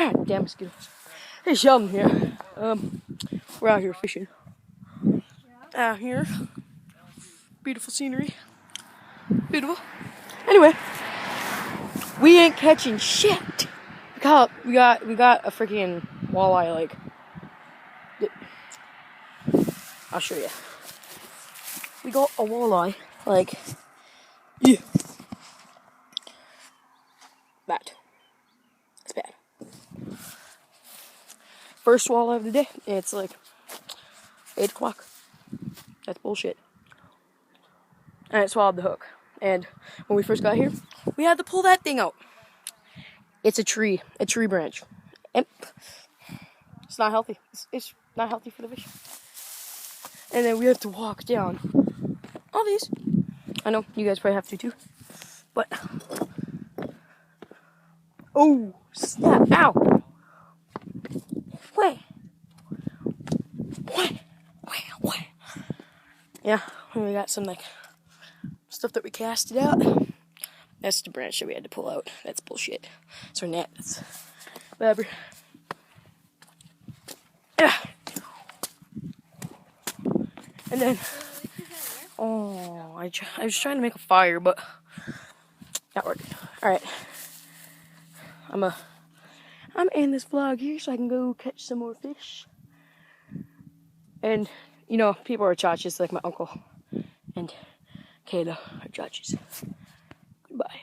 Ah, damn mosquitoes. Hey, Sheldon here. We're out here fishing. Out here. Beautiful scenery. Beautiful. Anyway, we ain't catching shit. We got a freaking walleye, like. I'll show you. We got a walleye, like. Yeah. That. It's bad. First walleye of the day. It's like 8 o'clock. That's bullshit. And it swallowed the hook. And when we first got here, we had to pull that thing out. It's a tree branch. And it's not healthy. It's not healthy for the fish. And then we have to walk down all these. I know you guys probably have to too. But oh snap! Ow! What? Yeah, we got some like stuff that we casted out. That's the branch that we had to pull out. That's bullshit. It's our net. That's whatever. Yeah. And then, oh, I was trying to make a fire, but not working. All right, I'm in this vlog here so I can go catch some more fish. And you know, people are chachas like my uncle and Kayla are chachas. Goodbye.